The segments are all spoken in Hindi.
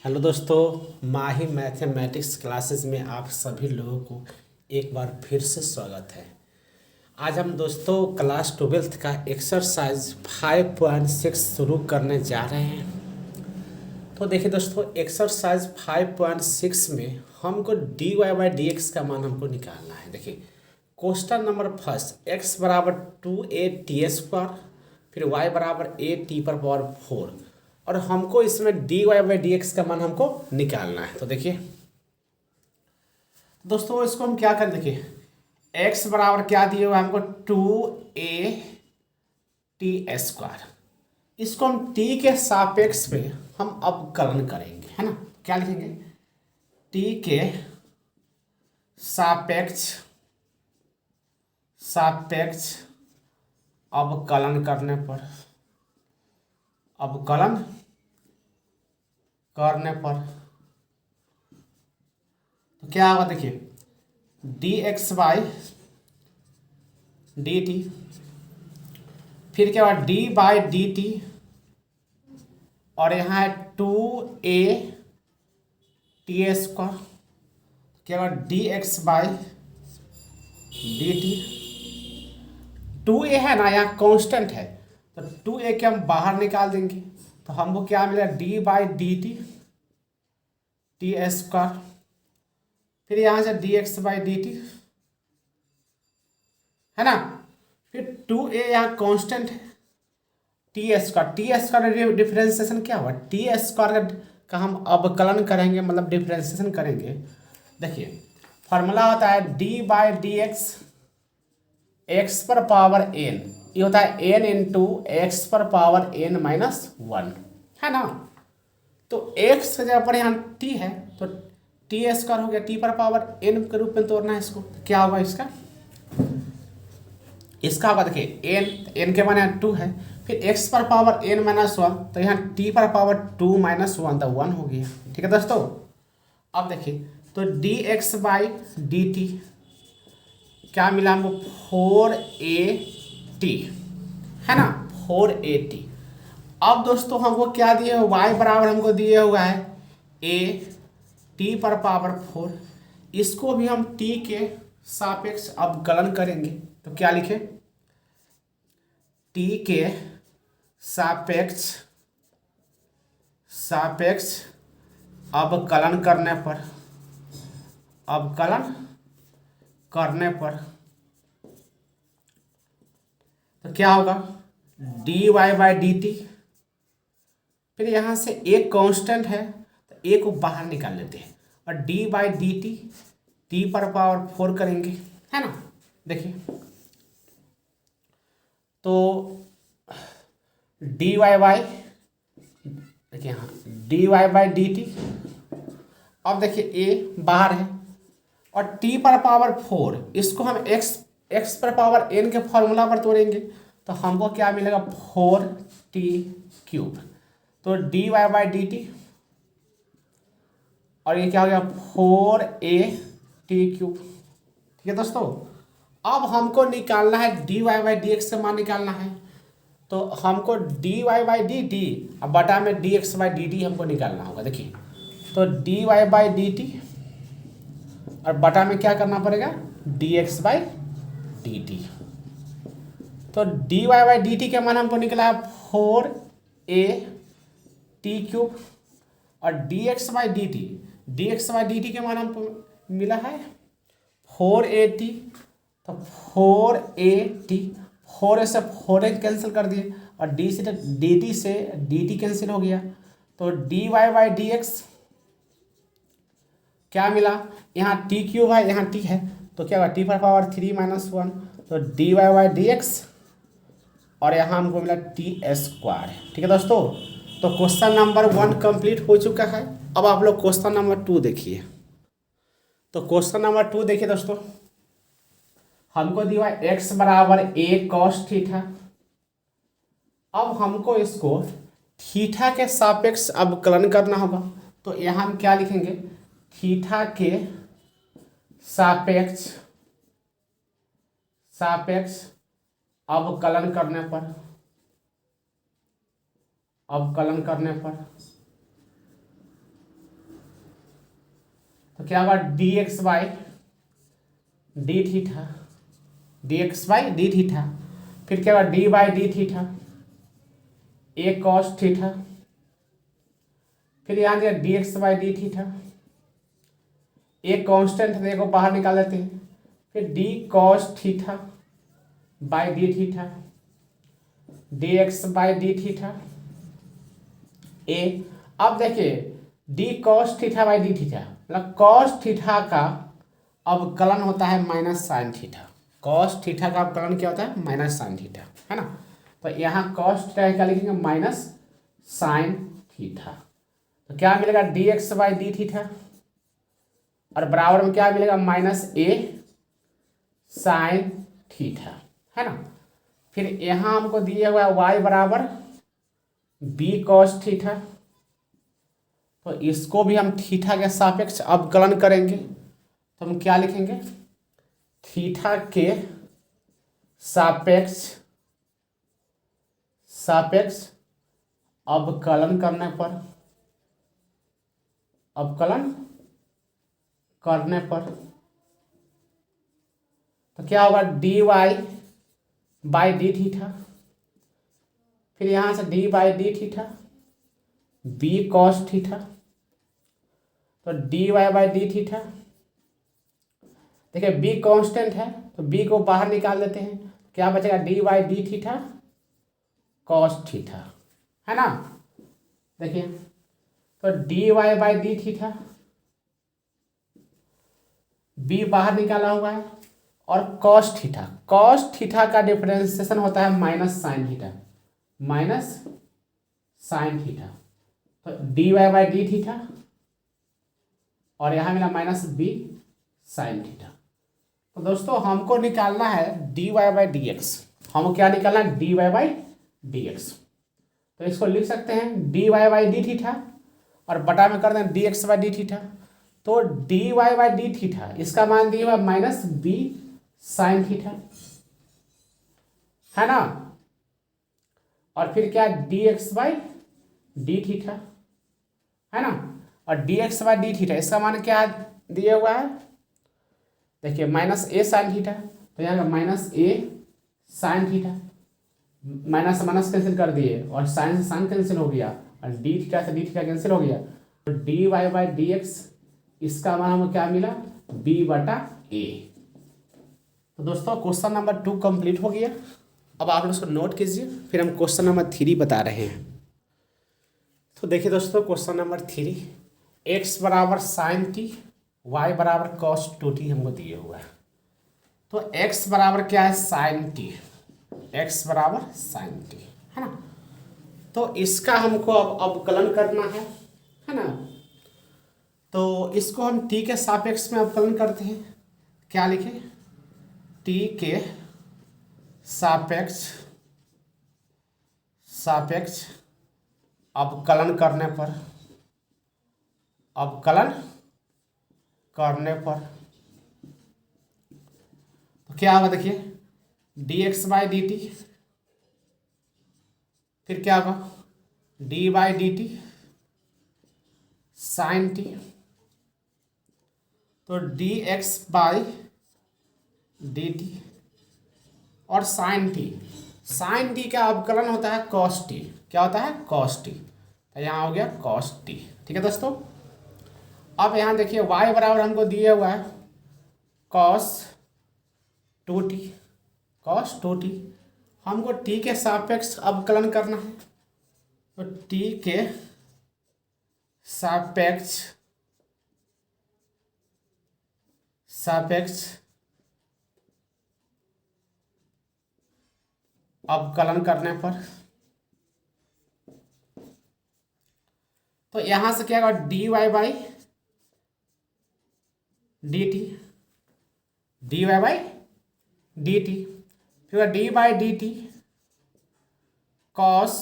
हेलो दोस्तों, माही मैथमेटिक्स क्लासेस में आप सभी लोगों को एक बार फिर से स्वागत है। आज हम दोस्तों क्लास 12th का एक्सरसाइज 5.6 शुरू करने जा रहे हैं। तो देखिए दोस्तों, एक्सरसाइज 5.6 में हमको d y by d x का मान हमको निकालना है। देखिए क्वेश्चन नंबर फर्स्ट, एक्स बराबर 2a t², फिर वाई बराबर a t⁴ और हमको इसमें d y by d x का मान हमको निकालना है। तो देखिए दोस्तों, इसको हम क्या करें। देखिए एक्स बराबर क्या दिए हुआ है हमको, 2a t²। इसको हम टी के सापेक्ष में हम अवकलन करेंगे, है ना। क्या लिखेंगे, टी के सापेक्ष सापेक्ष अवकलन करने पर तो क्या होगा। देखिए d x by d t, फिर क्या होगा डी बाई डी टी, और यहाँ है 2a t²। क्या होगा d x by d T. 2a है ना, यहाँ कांस्टेंट है, तो 2a के हम बाहर निकाल देंगे तो हमको क्या मिलेगा, डी बाई डी टी² फिर यहाँ से D x by d t, है ना। फिर 2a यहाँ कांस्टेंट है, टी² डिफरेंशिएशन क्या हुआ, टी² का हम अवकलन करेंगे, मतलब डिफरेंशिएशन करेंगे। देखिए फॉर्मूला होता है D by d x, x पर पावर एन, ये होता है एन इंटू एक्स पर पावर n-1, है ना। तो एक्स की जगह पर यहाँ टी है तो टी² हो गया, टी पर पावर n के रूप में तोड़ना है इसको। तो क्या होगा इसका होगा, देखिए n के मान यहाँ 2 है, फिर x पर पावर n-1, तो यहाँ t पर पावर 2-1 तो 1 हो गया। ठीक है दोस्तों। अब देखिए तो d x by d t क्या मिला हमको, 4at, है ना, 4at। अब दोस्तों हमको क्या दिए हुआ, y बराबर हमको दिए हुआ है t पर पावर 4। इसको भी हम t के सापेक्ष अवकलन करेंगे। तो क्या लिखे, t के सापेक्ष अवकलन करने पर तो क्या होगा, d y by d t, फिर यहाँ से एक कांस्टेंट है तो एक को बाहर निकाल लेते हैं, और D by d T, T पर पावर 4 करेंगे, है ना। देखिए तो डी वाई बाई, देखिए हाँ d y by d t. अब देखिए ए बाहर है और टी पर पावर 4, इसको हम एक्स पर पावर n के फॉर्मूला पर तोड़ेंगे तो हमको क्या मिलेगा, 4t³। तो d y by d t, और ये क्या हो गया, 4a t³। ठीक है दोस्तों। अब हमको निकालना है d y by d x का मान निकालना है। तो हमको d y by d t अब बटा में d x by d t हमको निकालना होगा। देखिए तो d y by d t और बटा में क्या करना पड़ेगा, d x by d t. तो d y by d t का मान हमको निकला है 4a t³ और d x by d t के मान हमको मिला है 4at। तो 4at, 4a से 4a कैंसिल कर दिए और डी से डी टी कैंसिल हो गया। तो d y by d x क्या मिला, यहाँ t³ है, यहाँ t है, तो क्या होगा, t पर पावर 3-1, तो d y by d x, और यहाँ हमको मिला t²। ठीक है दोस्तों। तो क्वेश्चन नंबर 1 कंप्लीट हो चुका है। अब आप लोग क्वेश्चन नंबर 2 देखिए। तो क्वेश्चन नंबर 2 देखिए दोस्तों, हमको दिया है x बराबर a cos थीटा। अब हमको इसको थीटा के सापेक्ष अवकलन करना होगा। तो यहाँ हम क्या लिखेंगे, थीटा के सापेक्ष अवकलन करने पर तो क्या होगा d x by d theta, d x by d theta. फिर क्या होगा d by d theta a cos theta. फिर यहाँ दिया d x by d theta, एक कांस्टेंट है को बाहर निकाल लेते हैं। फिर d cos theta by d theta d x by d theta a. अब देखिए d cos theta by d theta मतलब कॉस थीटा का अवकलन होता है minus sine theta. Cos theta का अवकलन क्या होता है माइनस साइन थीटा, है ना। तो यहाँ कॉस थीटा क्या लिखेंगे माइनस साइन थीटा। तो क्या मिलेगा D x by d theta और बराबर में क्या मिलेगा माइनस ए साइन थीटा, है ना। फिर यहाँ हमको दिया हुआ है वाई बराबर बी कॉस थीटा, तो इसको भी हम थीटा के सापेक्ष अवकलन करेंगे। तो हम क्या लिखेंगे थीटा के सापेक्ष सापेक्ष अवकलन करने पर तो क्या होगा d y by d theta. फिर यहाँ से d by d theta b cos theta. तो d y by d theta, देखिए बी कांस्टेंट है तो बी को बाहर निकाल देते हैं। क्या बचेगा d y d theta cos theta, है ना। देखिए तो d y by d theta बी बाहर निकाला हुआ है और कॉस थीटा का डिफरेंशिएशन होता है minus sine theta, minus sine theta. तो d y by d theta और यहाँ मिला माइनस बी साइन थीटा। तो दोस्तों हमको निकालना है d y by d x. हमको क्या निकालना है d y by d x. तो इसको लिख सकते हैं d y by d theta और बटा में कर दें d x by d theta. तो d y by d theta इसका मान दिया हुआ माइनस बी साइन थीटा, है ना। और फिर क्या D x by d theta, है ना। और d x by d theta इसका मान क्या दिया हुआ है देखिए माइनस ए साइन थीटा। तो यहाँ minus a sine theta, minus minus cancel कर दिए और साइन से साइन कैंसिल हो गया और डी थीटा से डी थीटा कैंसिल हो गया। तो d y by d x इसका मान हमको क्या मिला बी बटा ए। तो दोस्तों क्वेश्चन नंबर 2 कंप्लीट हो गया। अब आप लोग उसको नोट कीजिए, फिर हम क्वेश्चन नंबर 3 बता रहे हैं। तो देखिए दोस्तों क्वेश्चन नंबर 3, एक्स बराबर साइन टी वाई बराबर कॉस 2t हमको दिए हुआ है। तो x बराबर क्या है साइन टी, x बराबर साइन टी, है ना। तो इसका हमको अब अवकलन करना है ना। तो इसको हम t के सापेक्ष में अवकलन करते हैं। क्या लिखे t के सापेक्ष अवकलन करने पर तो क्या होगा देखिए d x by d t, फिर क्या होगा d by d t sine t. तो d x by d t और साइन टी का अवकलन होता है कॉस टी। क्या होता है कॉस टी। तो यहाँ हो गया कॉस टी, ठीक है दोस्तों। अब यहाँ देखिए y बराबर हमको दिया हुआ है कॉस 2t। हमको t के सापेक्ष अवकलन करना है। तो t के सापेक्ष अवकलन करने पर तो यहाँ से क्या होगा d y by d t, फिर d by d t cos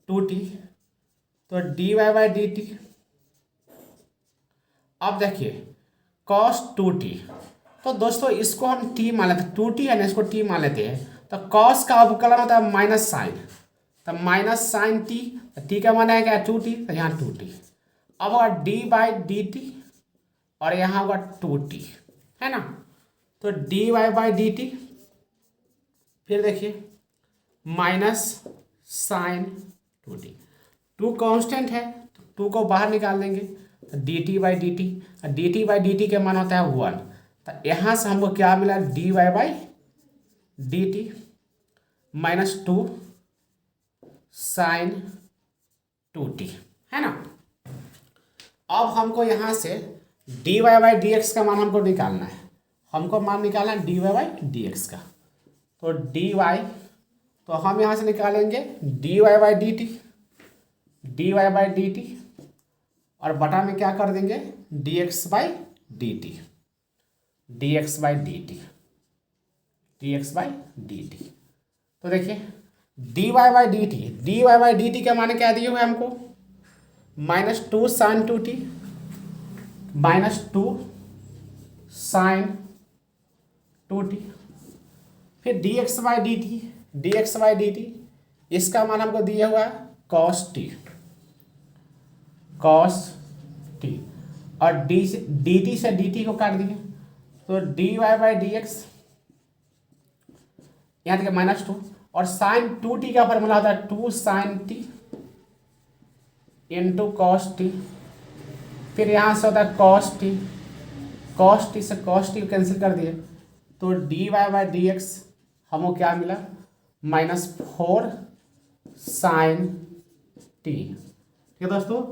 2t। तो d y by d t. अब देखिए कॉस 2t, तो दोस्तों इसको हम t मान लेते हैं, 2t है ना, इसको t मान लेते हैं। तो कॉस का अवकलन होता है माइनस साइन, तो माइनस साइन t, t का मान है क्या 2t, तो यहाँ 2t अब होगा डी बाई डी टी और यहाँ होगा 2t, है ना। तो d y by d t, फिर देखिए माइनस साइन 2t, 2 कांस्टेंट है तो 2 को बाहर निकाल देंगे तो d T by d t, D T by d t का मान होता है 1। तो यहाँ से हमको क्या मिला, d y by d t minus 2 sine 2t, है ना। अब हमको यहाँ से d y by d x का मान हमको निकालना है, हमको मान निकालना है d y by d x का। तो डी वाई, तो हम यहाँ से निकालेंगे d y by d t, d y by d t और बटा में क्या कर देंगे d x by d t, d x by d t, d x by d t. तो देखिए d y by d t, d y by d t का मान क्या दिए हुए हमको, minus 2 sine 2t, minus 2 sine 2t, फिर d x by d t, d x by d t इसका मान हमको दिया हुआ है कॉस टी, कॉस टी और डी से डी टी से डी टी को काट दिए तो d y by d x, यहाँ देखिए माइनस 2 और साइन 2t का फॉर्मूला होता है 2 sine t into cos t, फिर यहाँ से होता है कॉस टी, कॉस टी से कॉस टी कैंसिल कर दिए तो d y by d x हमको क्या मिला, माइनस 4 साइन टी। ठीक है दोस्तों,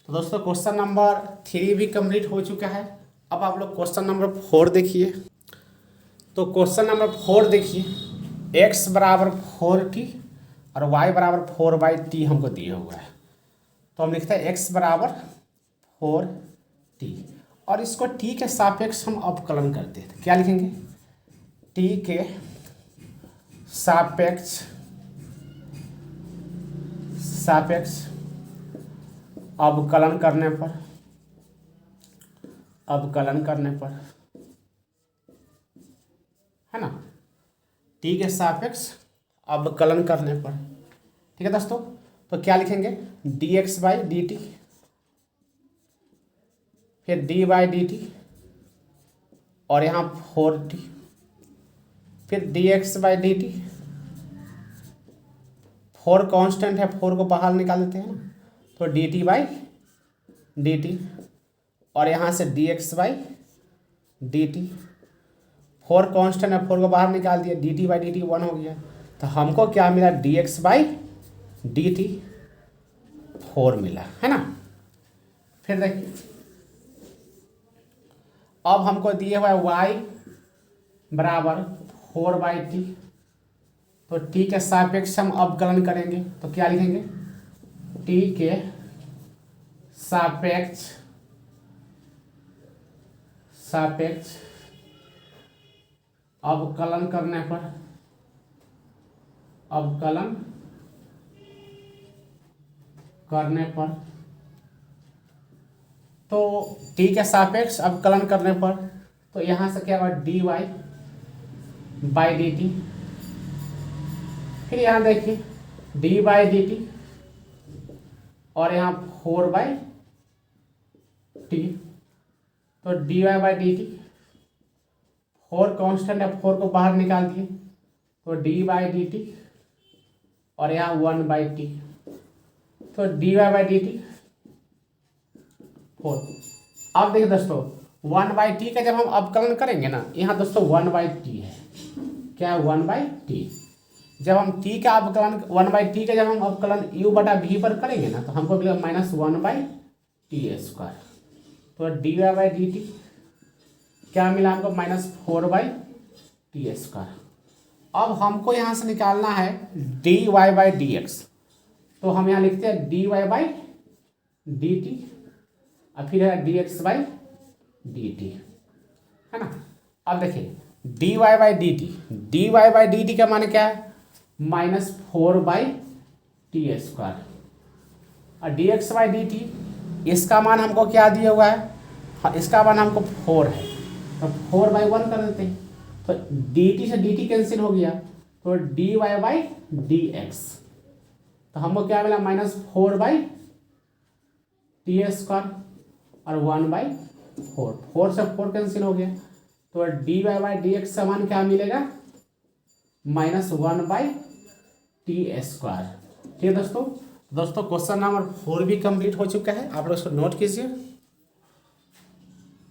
तो दोस्तों क्वेश्चन नंबर 3 भी कंप्लीट हो चुका है। अब आप लोग क्वेश्चन नंबर 4 देखिए। तो क्वेश्चन नंबर 4 देखिए, x बराबर 4t और y बराबर 4/t हमको दिया हुआ है। तो हम लिखते हैं x बराबर 4t और इसको t के सापेक्ष हम अवकलन करते हैं। क्या लिखेंगे, t के सापेक्ष अवकलन करने पर, अवकलन करने पर, है ना, टी के सापेक्ष अवकलन करने पर। ठीक है दोस्तों, तो क्या लिखेंगे D x by d t, फिर डी बाई डी टी और यहाँ 4t, फिर d x by d t, 4 constant है 4 को बाहर निकाल देते हैं ना, तो d T by d t और यहाँ से D x by d t, 4 constant है 4 को बाहर निकाल दिया, D T by d T 1 हो गया। तो हमको क्या मिला, D x by d t 4 मिला, है ना। फिर देखिए अब हमको दिए हुआ है y बराबर 4/t, तो t के सापेक्ष हम अवकलन करेंगे तो क्या लिखेंगे, t के सापेक्ष अवकलन करने पर, अवकलन करने पर, तो t के सापेक्ष अवकलन करने पर तो यहाँ से क्या हुआ d y by d t, फिर यहाँ देखिए डी बाई डी टी और यहाँ 4/t, तो d y by d t, 4 constant है 4 को बाहर निकाल दिए तो डी बाई डी टी और यहाँ 1/t, तो d y by d t 4। अब देखिए दोस्तों 1/t का जब हम अवकलन करेंगे ना, यहाँ दोस्तों 1/t है, क्या है 1/t। जब हम t का अवकलन 1/t का जब हम अवकलन u बटा v पर करेंगे ना, तो हमको मिलेगा -1/t²। तो d y by d t क्या मिला हमको, -4/t²। अब हमको यहाँ से निकालना है d y by d x, तो हम यहाँ लिखते हैं d y by d t और फिर है d x by d t, है ना। अब देखिए d y by d t, d y by d t का मान क्या है, -4/t² और d x by d t इसका मान हमको क्या दिया हुआ है, हाँ इसका मान हमको 4 है, तो 4/1 कर देते हैं, तो डी टी से डी टी कैंसिल हो गया, तो d y by d x, तो हमको क्या मिला -4/t²। टी स्क्वायर और 1/4, 4 से 4 कैंसिल हो गया, तो d y by d x समान क्या मिलेगा, -1/t²। ठीक है दोस्तों, क्वेश्चन नंबर 4 भी कंप्लीट हो चुका है, आप लोग इसको नोट कीजिए।